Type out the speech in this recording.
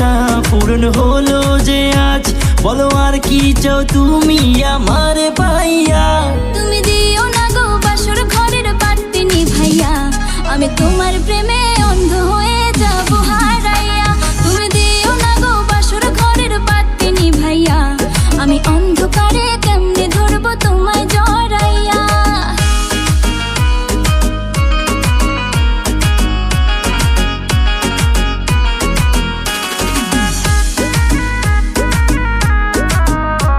আশা পূরণ হলো যে আজ, বলো আর কি চাও তুমি আমার পাইয়া। তুমি দিও না গো বাসর ঘরের বাতি নিভাইয়া, আমি তোমার প্রেমে